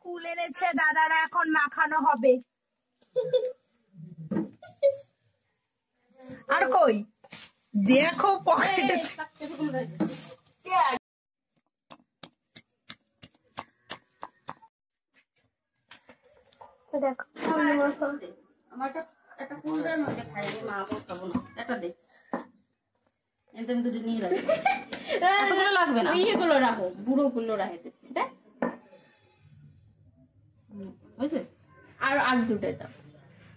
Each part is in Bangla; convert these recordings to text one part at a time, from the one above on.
কুল এনেছে দাদারা, এখন মাখানো হবে। আর কই দেখো পকেটে দেখো আমারটা একটা কুল দেন, ওইটা খাই মা আমার খাবো না, এটা দে এতে আমি দুটো নিয়ে রাখবো। এতগুলো লাগবে না, এইগুলো রাখো, বুড়ো গুলো রাখতে ঠিক আছে বুঝছে। আর দুটো দাও।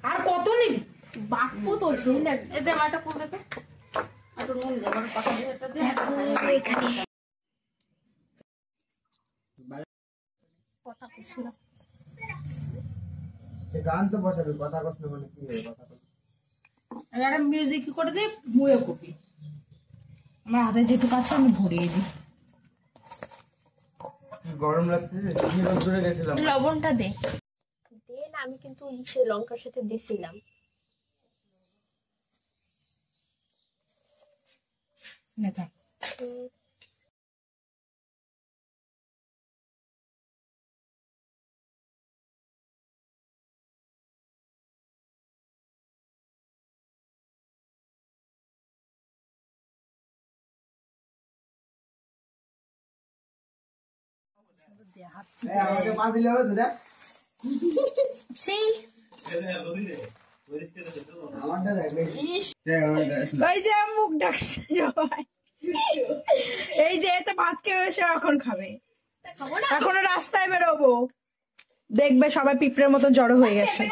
আর কত নিবি বাপু তো শুনে এতে আমারটা কুল দে, একটু নুন দে, আমার পাশে দিয়ে এটা দে এখানে কথা কইছিল সে গান তো বসাবি, কথা কষ্ট মানে কি হবে কথা কষ্ট। আর মিউজিক করে দে, মুয়ে কপি আমার হাতে যেটুকু আছে আমি ভরিয়ে দিই। গরম লাগছে, আমি রোদ্দুরে গেছিলাম। লবণটা দে দেন, আমি কিন্তু ইসে লঙ্কার সাথে দিছিলাম। নেতা আমাকে পা দিলে হবে তো দেখ। আমারটা দেখ এই যে মুখ ডাকছে সবাই, এই যে এতে ভাত খেয়ে এসে এখন খাবে, এখনো রাস্তায় বেরোবো, দেখবে সবাই পিঁপড়ের মতো জড়ো হয়ে গেছে।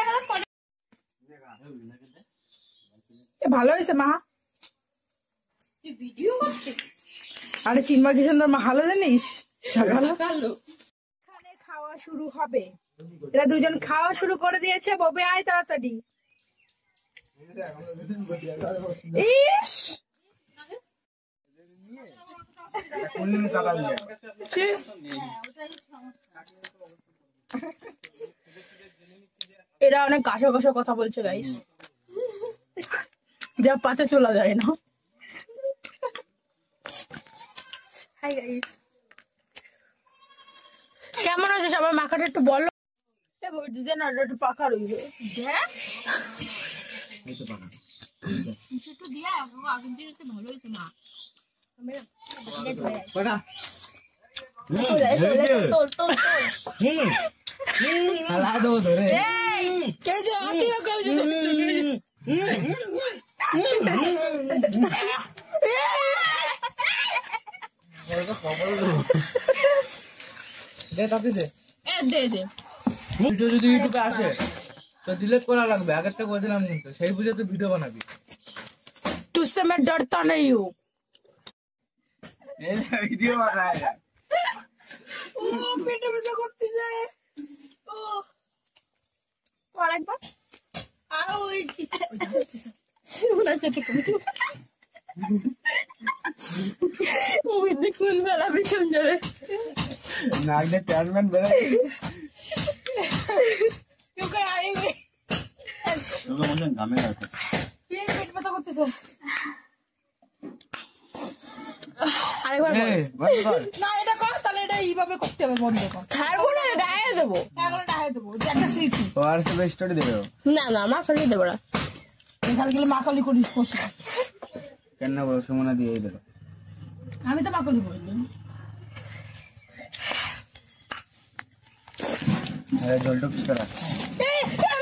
ভালো হয়েছে মা, ভিডিও করছিস? আরে চিন্ময় কি সুন্দর মা, ভালো জানিস। কালো এখানে খাওয়া শুরু হবে, এরা দুজন খাওয়া শুরু করে দিয়েছে। ববে আয় তাড়াতাড়ি। ইস এরা অনেক কাশো কাশো কথা বলছে গাইস, যা পাতে তোলা যায় না। হাই গাইস, কেমন আছে সবার মাখাটা একটু বলো। দিদি না একটু পাকা রইবে, ভিডিও যদি ইউটিউবে আসে তো ডিলিট করা লাগবে, আগের থেকে বলছিলাম কিন্তু, সেই বুঝে তুই ভিডিও বানাবি। तुझसे मैं डरता नहीं हूँ। ভিডিও বানায় ও পেটে ব্যথা করতে যায়। ও আরেকবার আর ওই শোনা যেতে করি ওই দেখুন বেলা ভীষণ জোরে নাগলে চেয়ারম্যান বেড়ে তোকে আইবে তোকে মনে গামে রাখে পেট ব্যথা করতেছে। আরেকবার না এটা কর, তাহলে এটা এইভাবে করতে হবে, বন্ধ কর। ছাড়বো না, ডায়ে দেবো, এখন ডায়ে দেবো, যে একটা স্মৃতি। হোয়াটসঅ্যাপে স্টোরি দেবে না না, মা খালি দেবো না, এখানে গেলে মাকালি করিস কষা। কেন বলো, সুমনা দিয়ে দেবো। আমি তো মাকালি করিনি। জলটা কিছু রাখ।